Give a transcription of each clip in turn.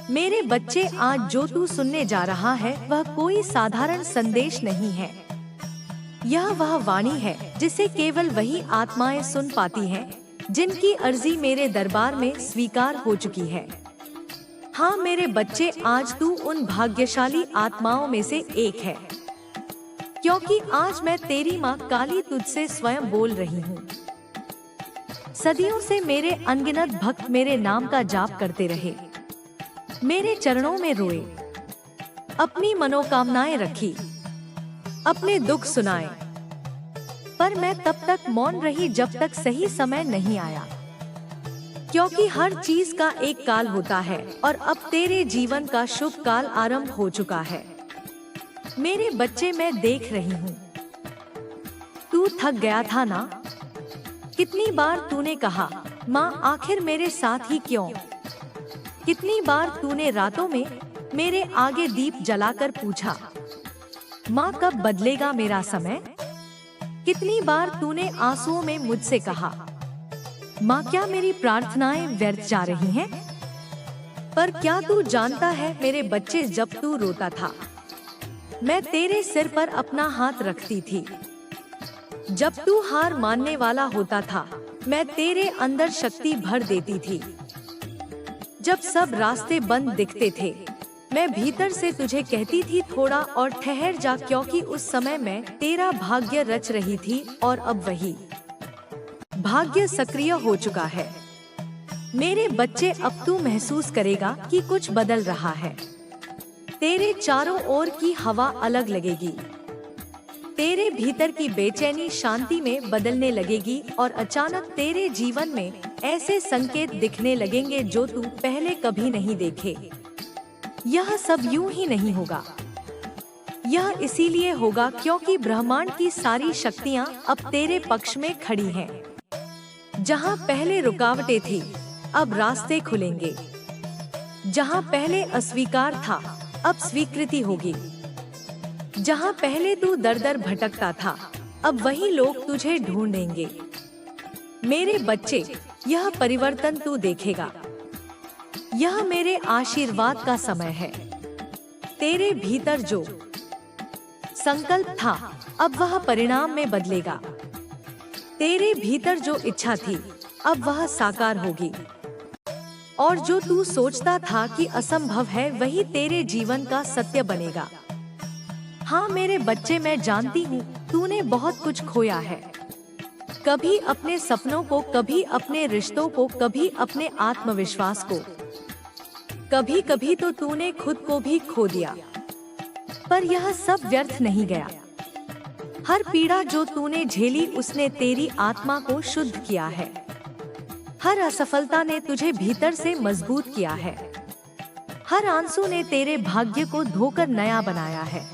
मेरे बच्चे, आज जो तू सुनने जा रहा है वह कोई साधारण संदेश नहीं है। यह वह वाणी है जिसे केवल वही आत्माएं सुन पाती हैं, जिनकी अर्जी मेरे दरबार में स्वीकार हो चुकी है। हाँ मेरे बच्चे, आज तू उन भाग्यशाली आत्माओं में से एक है, क्योंकि आज मैं तेरी माँ काली तुझसे स्वयं बोल रही हूँ। सदियों से मेरे अनगिनत भक्त मेरे नाम का जाप करते रहे, मेरे चरणों में रोए, अपनी मनोकामनाएं रखी, अपने दुख सुनाए, पर मैं तब तक मौन रही जब तक सही समय नहीं आया, क्योंकि हर चीज का एक काल होता है और अब तेरे जीवन का शुभ काल आरंभ हो चुका है। मेरे बच्चे, मैं देख रही हूँ, तू थक गया था ना? कितनी बार तूने कहा, माँ आखिर मेरे साथ ही क्यों? कितनी बार तूने रातों में मेरे आगे दीप जलाकर पूछा, माँ कब बदलेगा मेरा समय? कितनी बार तूने आंसुओं में मुझसे कहा, माँ क्या मेरी प्रार्थनाएं व्यर्थ जा रही हैं? पर क्या तू जानता है मेरे बच्चे, जब तू रोता था मैं तेरे सिर पर अपना हाथ रखती थी। जब तू हार मानने वाला होता था मैं तेरे अंदर शक्ति भर देती थी। जब सब रास्ते बंद दिखते थे मैं भीतर से तुझे कहती थी, थोड़ा और ठहर जा, क्योंकि उस समय मैं तेरा भाग्य रच रही थी और अब वही भाग्य सक्रिय हो चुका है। मेरे बच्चे, अब तू महसूस करेगा कि कुछ बदल रहा है। तेरे चारों ओर की हवा अलग लगेगी, तेरे भीतर की बेचैनी शांति में बदलने लगेगी और अचानक तेरे जीवन में ऐसे संकेत दिखने लगेंगे जो तू पहले कभी नहीं देखे। यह सब यूं ही नहीं होगा, यह इसीलिए होगा क्योंकि ब्रह्मांड की सारी शक्तियां अब तेरे पक्ष में खड़ी हैं। जहां पहले रुकावटें थी अब रास्ते खुलेंगे, जहां पहले अस्वीकार था अब स्वीकृति होगी, जहां पहले तू दर दर भटकता था अब वही लोग तुझे ढूंढेंगे। मेरे बच्चे, यह परिवर्तन तू देखेगा। यह मेरे आशीर्वाद का समय है। तेरे भीतर जो संकल्प था अब वह परिणाम में बदलेगा। तेरे भीतर जो इच्छा थी अब वह साकार होगी, और जो तू सोचता था कि असंभव है वही तेरे जीवन का सत्य बनेगा। हाँ मेरे बच्चे, मैं जानती हूँ तूने बहुत कुछ खोया है, कभी अपने सपनों को, कभी अपने रिश्तों को, कभी अपने आत्मविश्वास को, कभी कभी तो तूने खुद को भी खो दिया। पर यह सब व्यर्थ नहीं गया। हर पीड़ा जो तूने झेली उसने तेरी आत्मा को शुद्ध किया है। हर असफलता ने तुझे भीतर से मजबूत किया है। हर आंसू ने तेरे भाग्य को धोकर नया बनाया है,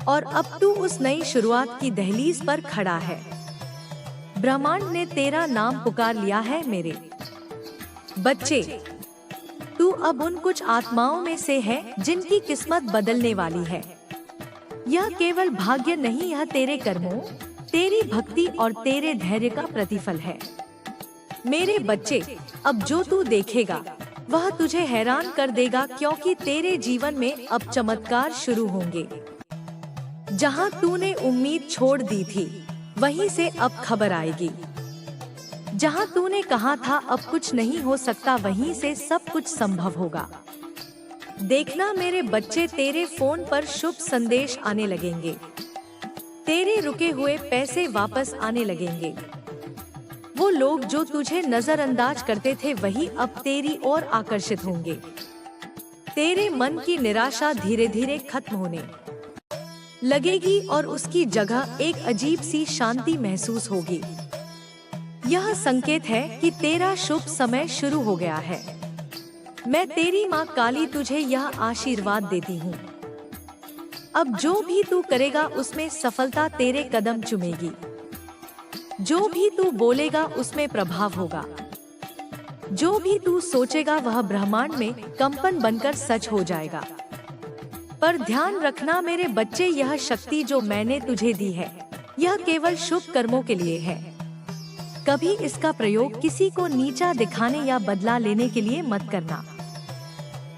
और अब तू उस नई शुरुआत की दहलीज पर खड़ा है। ब्रह्मांड ने तेरा नाम पुकार लिया है। मेरे बच्चे, तू अब उन कुछ आत्माओं में से है जिनकी किस्मत बदलने वाली है। यह केवल भाग्य नहीं, यह तेरे कर्मों, तेरी भक्ति और तेरे धैर्य का प्रतिफल है। मेरे बच्चे, अब जो तू देखेगा वह तुझे हैरान कर देगा, क्योंकि तेरे जीवन में अब चमत्कार शुरू होंगे। जहां तूने उम्मीद छोड़ दी थी वहीं से अब खबर आएगी। जहां तूने कहा था अब कुछ नहीं हो सकता, वहीं से सब कुछ संभव होगा। देखना मेरे बच्चे, तेरे फोन पर शुभ संदेश आने लगेंगे। तेरे रुके हुए पैसे वापस आने लगेंगे। वो लोग जो तुझे नजरअंदाज करते थे वही अब तेरी ओर आकर्षित होंगे। तेरे मन की निराशा धीरे धीरे खत्म होने लगेगी और उसकी जगह एक अजीब सी शांति महसूस होगी। यह संकेत है कि तेरा शुभ समय शुरू हो गया है। मैं तेरी माँ काली तुझे यह आशीर्वाद देती हूँ। अब जो भी तू करेगा उसमें सफलता तेरे कदम चूमेगी। जो भी तू बोलेगा उसमें प्रभाव होगा। जो भी तू सोचेगा वह ब्रह्मांड में कंपन बनकर सच हो जाएगा। पर ध्यान रखना मेरे बच्चे, यह शक्ति जो मैंने तुझे दी है यह केवल शुभ कर्मों के लिए है। कभी इसका प्रयोग किसी को नीचा दिखाने या बदला लेने के लिए मत करना।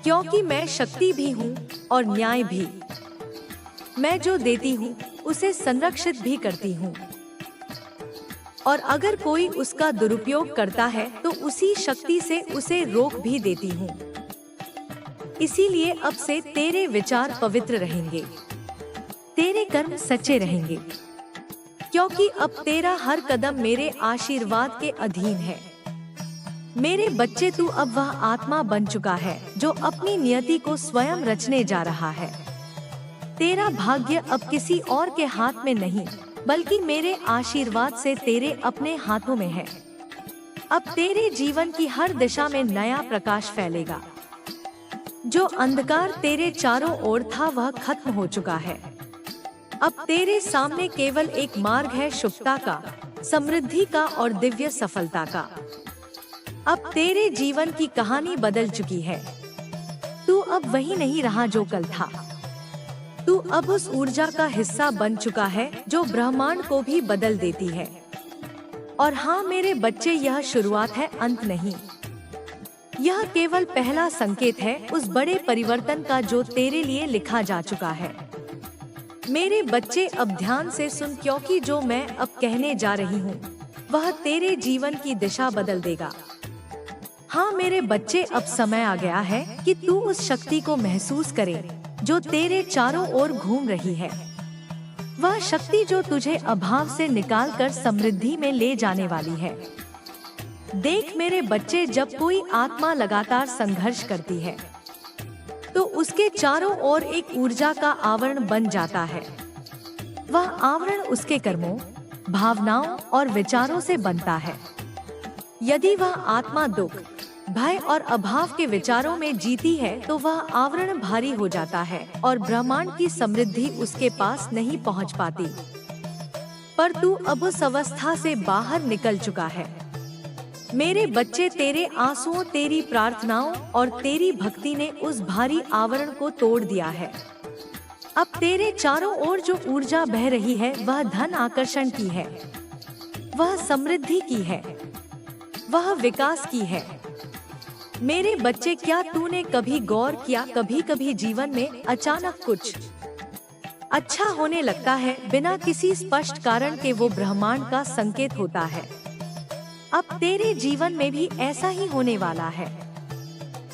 क्योंकि मैं शक्ति भी हूँ और न्याय भी। मैं जो देती हूँ उसे संरक्षित भी करती हूँ, और अगर कोई उसका दुरुपयोग करता है तो उसी शक्ति से उसे रोक भी देती हूँ। इसीलिए अब से तेरे विचार पवित्र रहेंगे, तेरे कर्म सच्चे रहेंगे, क्योंकि अब तेरा हर कदम मेरे आशीर्वाद के अधीन है। मेरे बच्चे, तू अब वह आत्मा बन चुका है जो अपनी नियति को स्वयं रचने जा रहा है। तेरा भाग्य अब किसी और के हाथ में नहीं, बल्कि मेरे आशीर्वाद से तेरे अपने हाथों में है। अब तेरे जीवन की हर दिशा में नया प्रकाश फैलेगा। जो अंधकार तेरे चारों ओर था वह खत्म हो चुका है। अब तेरे सामने केवल एक मार्ग है, शुभता का, समृद्धि का और दिव्य सफलता का। अब तेरे जीवन की कहानी बदल चुकी है। तू अब वही नहीं रहा जो कल था। तू अब उस ऊर्जा का हिस्सा बन चुका है जो ब्रह्मांड को भी बदल देती है। और हाँ मेरे बच्चे, यह शुरुआत है, अंत नहीं। यह केवल पहला संकेत है उस बड़े परिवर्तन का जो तेरे लिए लिखा जा चुका है। मेरे बच्चे, अब ध्यान से सुन, क्योंकि जो मैं अब कहने जा रही हूँ वह तेरे जीवन की दिशा बदल देगा। हाँ मेरे बच्चे, अब समय आ गया है कि तू उस शक्ति को महसूस करे जो तेरे चारों ओर घूम रही है। वह शक्ति जो तुझे अभाव से निकालकर समृद्धि में ले जाने वाली है। देख मेरे बच्चे, जब कोई आत्मा लगातार संघर्ष करती है तो उसके चारों ओर एक ऊर्जा का आवरण बन जाता है। वह आवरण उसके कर्मों, भावनाओं और विचारों से बनता है। यदि वह आत्मा दुख, भय और अभाव के विचारों में जीती है तो वह आवरण भारी हो जाता है और ब्रह्मांड की समृद्धि उसके पास नहीं पहुंच पाती। पर तू अब उस अवस्था से बाहर निकल चुका है। मेरे बच्चे, तेरे आंसुओं, तेरी प्रार्थनाओं और तेरी भक्ति ने उस भारी आवरण को तोड़ दिया है। अब तेरे चारों ओर जो ऊर्जा बह रही है वह धन आकर्षण की है, वह समृद्धि की है, वह विकास की है। मेरे बच्चे, क्या तूने कभी गौर किया, कभी कभी जीवन में अचानक कुछ अच्छा होने लगता है बिना किसी स्पष्ट कारण के, वो ब्रह्मांड का संकेत होता है। अब तेरे जीवन में भी ऐसा ही होने वाला है।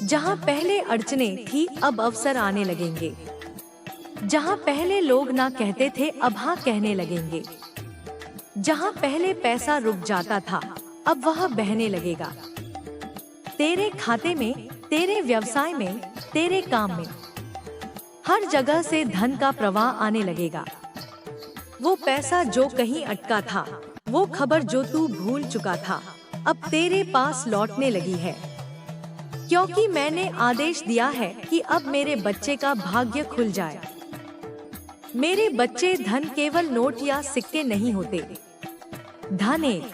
जहाँ पहले अड़चनें थी अब अवसर आने लगेंगे। जहाँ पहले लोग ना कहते थे अब हाँ कहने लगेंगे। जहाँ पहले पैसा रुक जाता था अब वह बहने लगेगा। तेरे खाते में, तेरे व्यवसाय में, तेरे काम में, हर जगह से धन का प्रवाह आने लगेगा। वो पैसा जो कहीं अटका था, वो खबर जो तू भूल चुका था, अब तेरे पास लौटने लगी है। क्योंकि मैंने आदेश दिया है कि अब मेरे बच्चे का भाग्य खुल जाए। मेरे बच्चे, धन केवल नोट या सिक्के नहीं होते। धन एक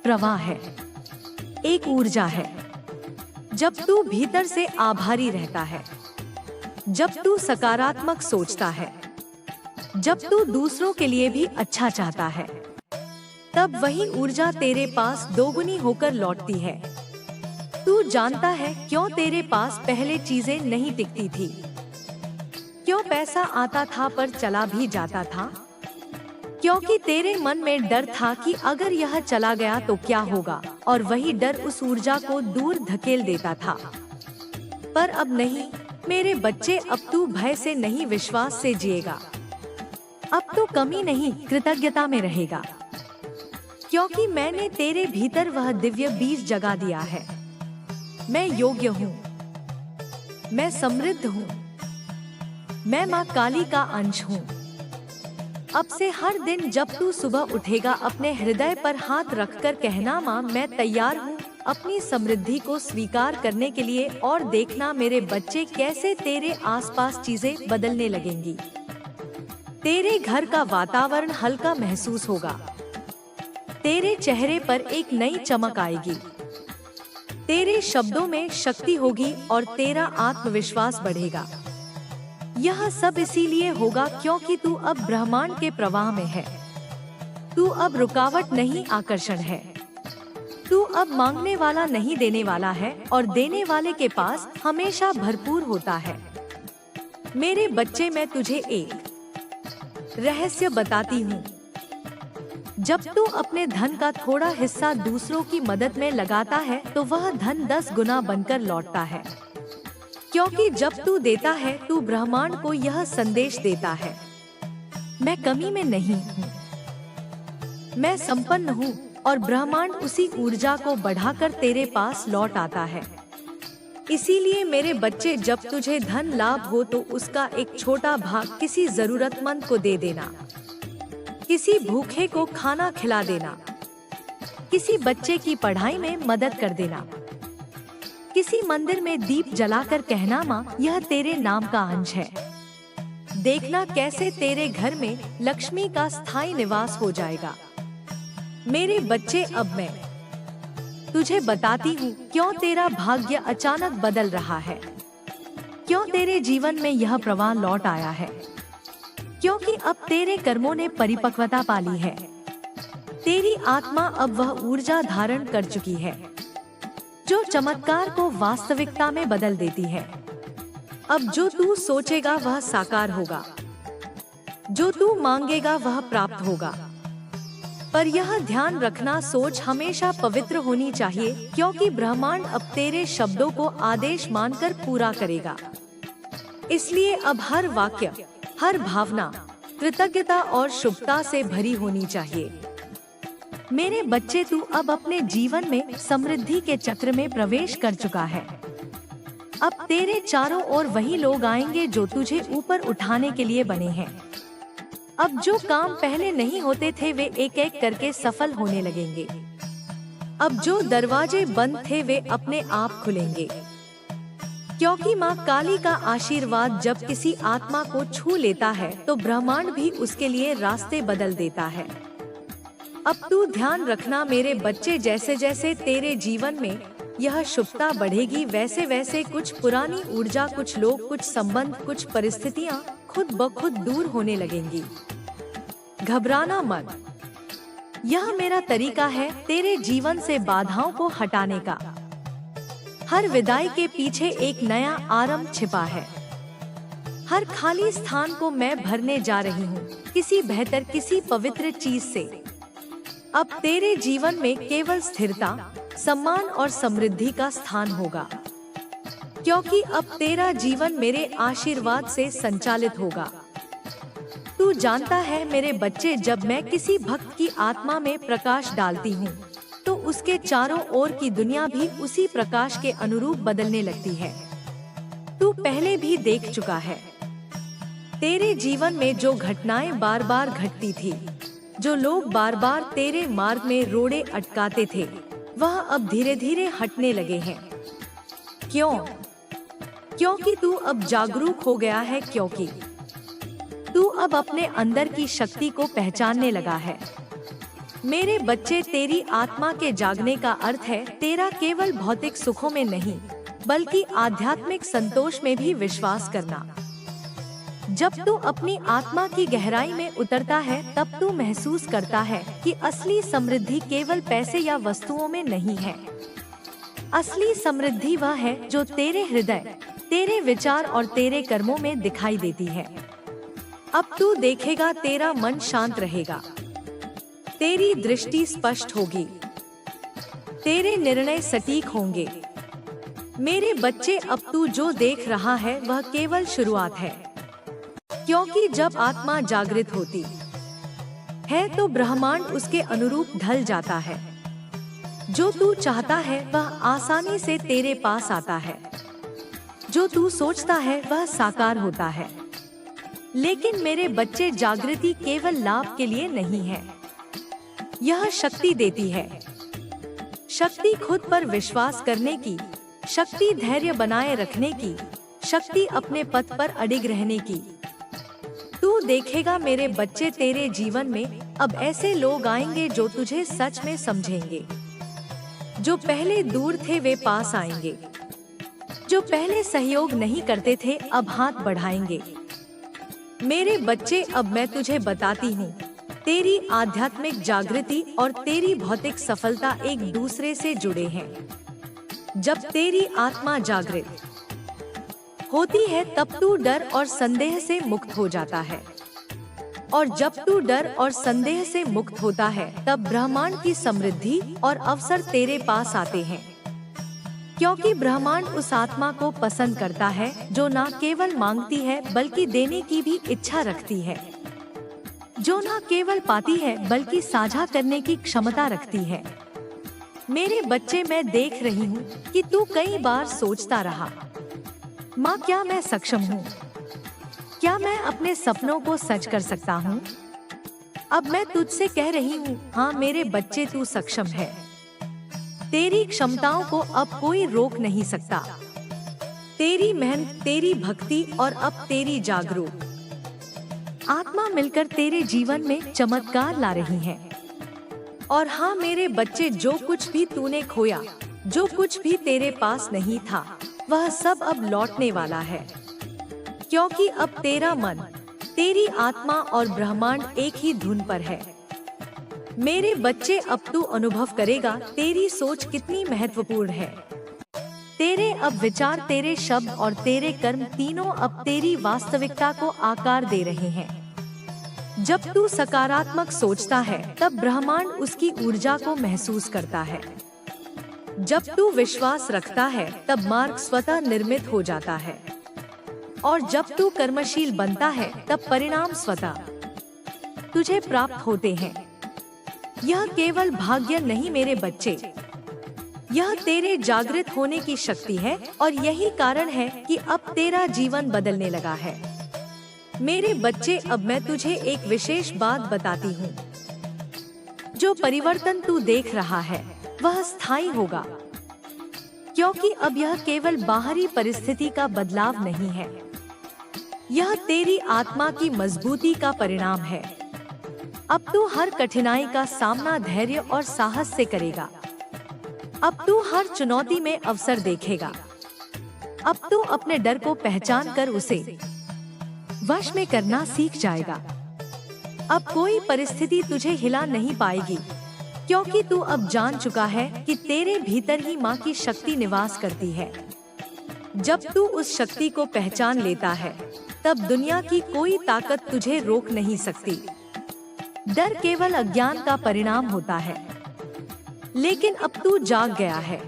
प्रवाह है, एक ऊर्जा है। जब तू भीतर से आभारी रहता है, जब तू सकारात्मक सोचता है, जब तू दूसरों के लिए भी अच्छा चाहता है, तब वही ऊर्जा तेरे पास दोगुनी होकर लौटती है। तू जानता है क्यों तेरे पास पहले चीजें नहीं टिकती थी? क्यों पैसा आता था पर चला भी जाता था? क्योंकि तेरे मन में डर था कि अगर यह चला गया तो क्या होगा, और वही डर उस ऊर्जा को दूर धकेल देता था। पर अब नहीं मेरे बच्चे, अब तू भय से नहीं विश्वास से जिएगा। अब तो कमी नहीं कृतज्ञता में रहेगा, क्योंकि मैंने तेरे भीतर वह दिव्य बीज जगा दिया है। मैं योग्य हूँ, मैं समृद्ध हूँ, मैं माँ काली का अंश हूँ। अब से हर दिन जब तू सुबह उठेगा अपने हृदय पर हाथ रखकर कहना, माँ मैं तैयार हूँ अपनी समृद्धि को स्वीकार करने के लिए। और देखना मेरे बच्चे कैसे तेरे आसपास चीजें बदलने लगेंगी। तेरे घर का वातावरण हल्का महसूस होगा, तेरे चेहरे पर एक नई चमक आएगी, तेरे शब्दों में शक्ति होगी और तेरा आत्मविश्वास बढ़ेगा। यह सब इसीलिए होगा क्योंकि तू अब ब्रह्मांड के प्रवाह में है। तू अब रुकावट नहीं आकर्षण है। तू अब मांगने वाला नहीं देने वाला है और देने वाले के पास हमेशा भरपूर होता है। मेरे बच्चे, मैं तुझे एक रहस्य बताती हूँ। जब तू अपने धन का थोड़ा हिस्सा दूसरों की मदद में लगाता है तो वह धन 10 गुना बनकर लौटता है। क्योंकि जब तू देता है तू ब्रह्मांड को यह संदेश देता है, मैं कमी में नहीं हूँ, मैं संपन्न हूँ, और ब्रह्मांड उसी ऊर्जा को बढ़ाकर तेरे पास लौट आता है। इसीलिए मेरे बच्चे, जब तुझे धन लाभ हो तो उसका एक छोटा भाग किसी जरूरतमंद को दे देना, किसी भूखे को खाना खिला देना, किसी बच्चे की पढ़ाई में मदद कर देना, किसी मंदिर में दीप जलाकर कहना, माँ यह तेरे नाम का अंश है। देखना कैसे तेरे घर में लक्ष्मी का स्थायी निवास हो जाएगा। मेरे बच्चे, अब मैं तुझे बताती हूँ क्यों तेरा भाग्य अचानक बदल रहा है, क्यों तेरे जीवन में यह प्रवाह लौट आया है। क्योंकि अब तेरे कर्मों ने परिपक्वता पाली है। तेरी आत्मा अब वह ऊर्जा धारण कर चुकी है जो चमत्कार को वास्तविकता में बदल देती है। अब जो तू सोचेगा वह साकार होगा, जो तू मांगेगा वह प्राप्त होगा। पर यह ध्यान रखना, सोच हमेशा पवित्र होनी चाहिए, क्योंकि ब्रह्मांड अब तेरे शब्दों को आदेश मानकर पूरा करेगा। इसलिए अब हर वाक्य, हर भावना कृतज्ञता और शुभता से भरी होनी चाहिए। मेरे बच्चे, तू अब अपने जीवन में समृद्धि के चक्र में प्रवेश कर चुका है। अब तेरे चारों ओर वही लोग आएंगे जो तुझे ऊपर उठाने के लिए बने हैं। अब जो काम पहले नहीं होते थे वे एक एक करके सफल होने लगेंगे। अब जो दरवाजे बंद थे वे अपने आप खुलेंगे, क्योंकि माँ काली का आशीर्वाद जब किसी आत्मा को छू लेता है तो ब्रह्मांड भी उसके लिए रास्ते बदल देता है। अब तू ध्यान रखना मेरे बच्चे, जैसे जैसे तेरे जीवन में यह शुभता बढ़ेगी वैसे वैसे कुछ पुरानी ऊर्जा, कुछ लोग, कुछ संबंध, कुछ परिस्थितियाँ खुद ब खुद दूर होने लगेंगी। घबराना मत, यह मेरा तरीका है तेरे जीवन से बाधाओं को हटाने का। हर विदाई के पीछे एक नया आरंभ छिपा है। हर खाली स्थान को मैं भरने जा रही हूँ किसी बेहतर, किसी पवित्र चीज से। अब तेरे जीवन में केवल स्थिरता, सम्मान और समृद्धि का स्थान होगा, क्योंकि अब तेरा जीवन मेरे आशीर्वाद से संचालित होगा। तू जानता है मेरे बच्चे, जब मैं किसी भक्त की आत्मा में प्रकाश डालती हूँ तो उसके चारों ओर की दुनिया भी उसी प्रकाश के अनुरूप बदलने लगती है। तू पहले भी देख चुका है, तेरे जीवन में जो घटनाएं बार बार घटती थी, जो लोग बार बार तेरे मार्ग में रोड़े अटकाते थे, वह अब धीरे धीरे हटने लगे हैं। क्यों? क्योंकि तू अब जागरूक हो गया है, क्योंकि तू अब अपने अंदर की शक्ति को पहचानने लगा है। मेरे बच्चे, तेरी आत्मा के जागने का अर्थ है तेरा केवल भौतिक सुखों में नहीं बल्कि आध्यात्मिक संतोष में भी विश्वास करना। जब तू अपनी आत्मा की गहराई में उतरता है तब तू महसूस करता है कि असली समृद्धि केवल पैसे या वस्तुओं में नहीं है। असली समृद्धि वह है जो तेरे हृदय, तेरे विचार और तेरे कर्मों में दिखाई देती है। अब तू देखेगा, तेरा मन शांत रहेगा, तेरी दृष्टि स्पष्ट होगी, तेरे निर्णय सटीक होंगे। मेरे बच्चे, अब तू जो देख रहा है वह केवल शुरुआत है, क्योंकि जब आत्मा जागृत होती है तो ब्रह्मांड उसके अनुरूप ढल जाता है। जो तू चाहता है वह आसानी से तेरे पास आता है, जो तू सोचता है वह साकार होता है। लेकिन मेरे बच्चे, जागृति केवल लाभ के लिए नहीं है, यह शक्ति देती है। शक्ति खुद पर विश्वास करने की, शक्ति धैर्य बनाए रखने की, शक्ति अपने पथ पर अडिग रहने की। तू देखेगा मेरे बच्चे, तेरे जीवन में अब ऐसे लोग आएंगे जो तुझे सच में समझेंगे। जो पहले दूर थे वे पास आएंगे, जो पहले सहयोग नहीं करते थे अब हाथ बढ़ाएंगे। मेरे बच्चे, अब मैं तुझे बताती हूँ तेरी आध्यात्मिक जागृति और तेरी भौतिक सफलता एक दूसरे से जुड़े हैं। जब तेरी आत्मा जागृत होती है तब तू डर और संदेह से मुक्त हो जाता है, और जब तू डर और संदेह से मुक्त होता है तब ब्रह्मांड की समृद्धि और अवसर तेरे पास आते हैं, क्योंकि ब्रह्मांड उस आत्मा को पसंद करता है जो न केवल मांगती है बल्कि देने की भी इच्छा रखती है, जो न केवल पाती है बल्कि साझा करने की क्षमता रखती है। मेरे बच्चे, मैं देख रही हूँ कि तू कई बार सोचता रहा, माँ क्या मैं सक्षम हूँ? क्या मैं अपने सपनों को सच कर सकता हूँ? अब मैं तुझसे कह रही हूँ, हाँ मेरे बच्चे, तू सक्षम है। तेरी क्षमताओं को अब कोई रोक नहीं सकता। तेरी मेहनत, तेरी भक्ति और अब तेरी जागरूक आत्मा मिलकर तेरे जीवन में चमत्कार ला रही है। और हाँ मेरे बच्चे, जो कुछ भी तूने खोया, जो कुछ भी तेरे पास नहीं था, वह सब अब लौटने वाला है, क्योंकि अब तेरा मन, तेरी आत्मा और ब्रह्मांड एक ही धुन पर है। मेरे बच्चे, अब तू अनुभव करेगा तेरी सोच कितनी महत्वपूर्ण है। तेरे अब विचार, तेरे शब्द और तेरे कर्म तीनों अब तेरी वास्तविकता को आकार दे रहे हैं। जब तू सकारात्मक सोचता है तब ब्रह्मांड उसकी ऊर्जा को महसूस करता है। जब तू विश्वास रखता है तब मार्ग स्वतः निर्मित हो जाता है, और जब तू कर्मशील बनता है तब परिणाम स्वतः तुझे प्राप्त होते हैं। यह केवल भाग्य नहीं मेरे बच्चे, यह तेरे जागृत होने की शक्ति है, और यही कारण है कि अब तेरा जीवन बदलने लगा है। मेरे बच्चे, अब मैं तुझे एक विशेष बात बताती हूँ। जो परिवर्तन तू देख रहा है वह स्थायी होगा, क्योंकि अब यह केवल बाहरी परिस्थिति का बदलाव नहीं है, यह तेरी आत्मा की मजबूती का परिणाम है। अब तू हर कठिनाई का सामना धैर्य और साहस से करेगा। अब तू हर चुनौती में अवसर देखेगा। अब तू अपने डर को पहचान कर उसे वश में करना सीख जाएगा। अब कोई परिस्थिति तुझे हिला नहीं पाएगी, क्योंकि तू अब जान चुका है कि तेरे भीतर ही माँ की शक्ति निवास करती है। जब तू उस शक्ति को पहचान लेता है तब दुनिया की कोई ताकत तुझे रोक नहीं सकती। डर केवल अज्ञान का परिणाम होता है, लेकिन अब तू जाग गया है।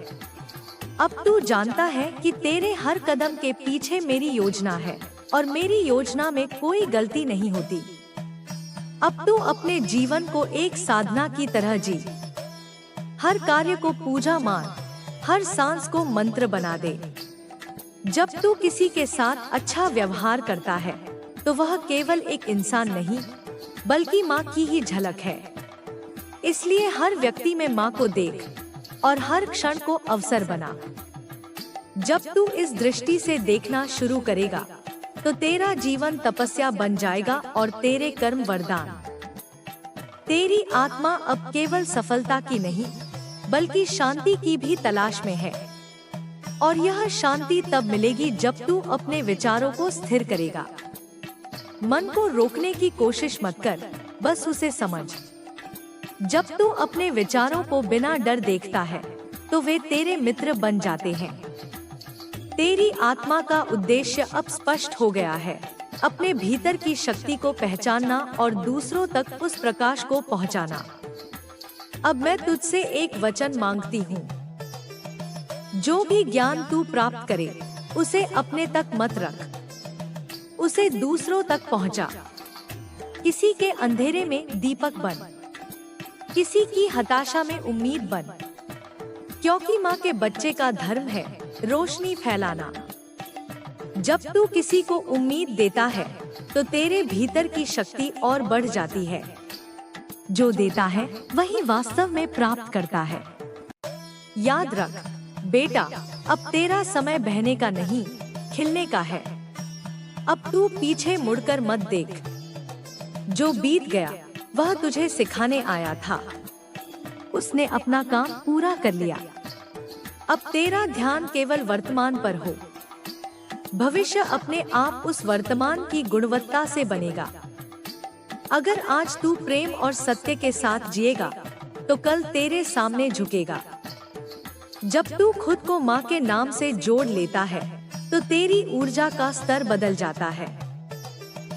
अब तू जानता है कि तेरे हर कदम के पीछे मेरी योजना है, और मेरी योजना में कोई गलती नहीं होती। अब तू अपने जीवन को एक साधना की तरह जी, हर कार्य को पूजा मान, हर सांस को मंत्र बना दे। जब तू किसी के साथ अच्छा व्यवहार करता है तो वह केवल एक इंसान नहीं बल्कि माँ की ही झलक है। इसलिए हर व्यक्ति में माँ को देख और हर क्षण को अवसर बना। जब तू इस दृष्टि से देखना शुरू करेगा तो तेरा जीवन तपस्या बन जाएगा और तेरे कर्म वरदान। तेरी आत्मा अब केवल सफलता की नहीं बल्कि शांति की भी तलाश में है, और यह शांति तब मिलेगी जब तू अपने विचारों को स्थिर करेगा। मन को रोकने की कोशिश मत कर, बस उसे समझ। जब तू अपने विचारों को बिना डर देखता है तो वे तेरे मित्र बन जाते हैं। तेरी आत्मा का उद्देश्य अब स्पष्ट हो गया है, अपने भीतर की शक्ति को पहचानना और दूसरों तक उस प्रकाश को पहुंचाना। अब मैं तुझसे एक वचन मांगती हूँ, जो भी ज्ञान तू प्राप्त करे उसे अपने तक मत रख, उसे दूसरों तक पहुंचा। किसी के अंधेरे में दीपक बन, किसी की हताशा में उम्मीद बन, क्योंकि माँ के बच्चे का धर्म है रोशनी फैलाना। जब तू किसी को उम्मीद देता है तो तेरे भीतर की शक्ति और बढ़ जाती है। जो देता है वही वास्तव में प्राप्त करता है। याद रख बेटा, अब तेरा समय बहने का नहीं, खिलने का है। अब तू पीछे मुड़कर मत देख। जो बीत गया वह तुझे सिखाने आया था, उसने अपना काम पूरा कर लिया। अब तेरा ध्यान केवल वर्तमान पर हो। भविष्य अपने आप उस वर्तमान की गुणवत्ता से बनेगा। अगर आज तू प्रेम और सत्य के साथ जिएगा तो कल तेरे सामने झुकेगा। जब तू खुद को माँ के नाम से जोड़ लेता है तो तेरी ऊर्जा का स्तर बदल जाता है।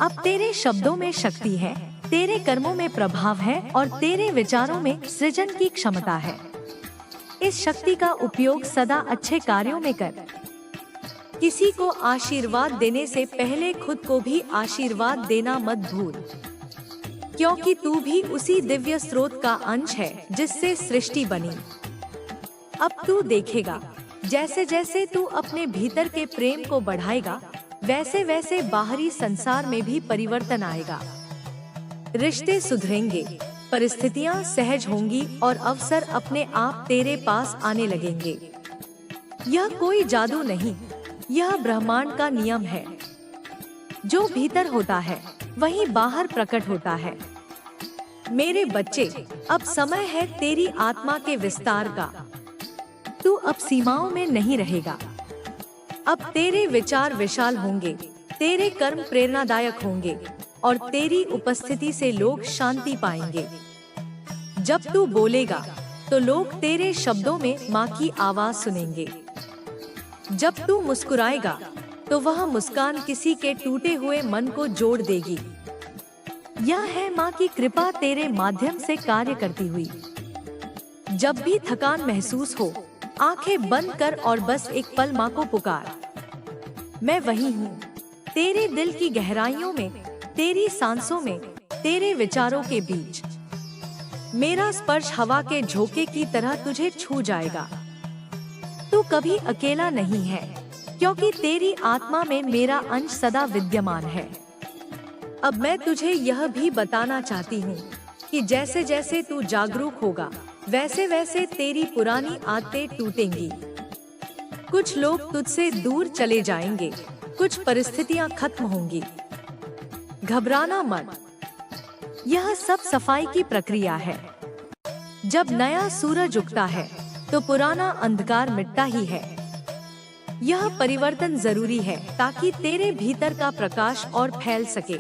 अब तेरे शब्दों में शक्ति है, तेरे कर्मों में प्रभाव है और तेरे विचारों में सृजन की क्षमता है। इस शक्ति का उपयोग सदा अच्छे कार्यों में कर। किसी को आशीर्वाद देने से पहले खुद को भी आशीर्वाद देना मत भूल, क्योंकि तू भी उसी दिव्य स्रोत का अंश है जिससे सृष्टि बनी। अब तू देखेगा, जैसे जैसे तू अपने भीतर के प्रेम को बढ़ाएगा, वैसे वैसे बाहरी संसार में भी परिवर्तन आएगा। रिश्ते सुधरेंगे, परिस्थितियां सहज होंगी और अवसर अपने आप तेरे पास आने लगेंगे। यह कोई जादू नहीं, यह ब्रह्मांड का नियम है। जो भीतर होता है वही बाहर प्रकट होता है। मेरे बच्चे, अब समय है तेरी आत्मा के विस्तार का। तू अब सीमाओं में नहीं रहेगा। अब तेरे विचार विशाल होंगे, तेरे कर्म प्रेरणादायक होंगे और तेरी उपस्थिति से लोग शांति पाएंगे। जब तू बोलेगा तो लोग तेरे शब्दों में माँ की आवाज सुनेंगे। जब तू मुस्कुराएगा तो वह मुस्कान किसी के टूटे हुए मन को जोड़ देगी। यह है माँ की कृपा तेरे माध्यम से कार्य करती हुई। जब भी थकान महसूस हो, आंखें बंद कर और बस एक पल माँ को पुकार। मैं वही हूँ, तेरे दिल की गहराइयों में, तेरी सांसों में, तेरे विचारों के बीच। मेरा स्पर्श हवा के झोंके की तरह तुझे छू जाएगा। तू कभी अकेला नहीं है, क्योंकि तेरी आत्मा में मेरा अंश सदा विद्यमान है। अब मैं तुझे यह भी बताना चाहती हूँ कि जैसे जैसे तू जागरूक होगा, वैसे वैसे तेरी पुरानी आदतें टूटेंगी। कुछ लोग तुझसे दूर चले जाएंगे, कुछ परिस्थितियाँ खत्म होंगी। घबराना मत, यह सब सफाई की प्रक्रिया है। जब नया सूरज उगता है तो पुराना अंधकार मिटता ही है। यह परिवर्तन जरूरी है ताकि तेरे भीतर का प्रकाश और फैल सके।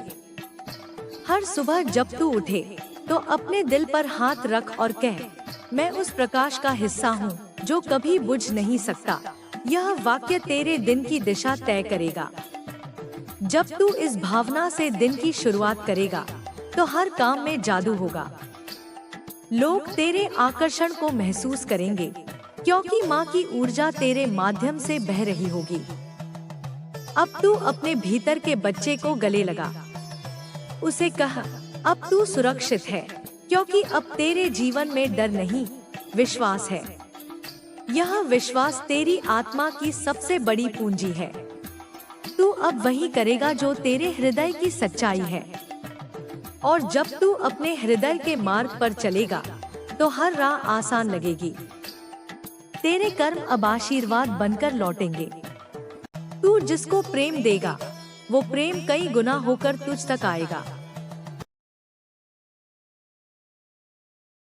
हर सुबह जब तू उठे तो अपने दिल पर हाथ रख और कह, मैं उस प्रकाश का हिस्सा हूँ जो कभी बुझ नहीं सकता। यह वाक्य तेरे दिन की दिशा तय करेगा। जब तू इस भावना से दिन की शुरुआत करेगा तो हर काम में जादू होगा। लोग तेरे आकर्षण को महसूस करेंगे, क्योंकि माँ की ऊर्जा तेरे माध्यम से बह रही होगी। अब तू अपने भीतर के बच्चे को गले लगा। उसे कह, अब तू सुरक्षित है, क्योंकि अब तेरे जीवन में डर नहीं, विश्वास है। यह विश्वास तेरी आत्मा की सबसे बड़ी पूंजी है। तू अब वही करेगा जो तेरे हृदय की सच्चाई है। और जब तू अपने हृदय के मार्ग पर चलेगा तो हर राह आसान लगेगी। तेरे कर्म अब आशीर्वाद बनकर लौटेंगे। तू जिसको प्रेम देगा वो प्रेम कई गुना होकर तुझ तक आएगा।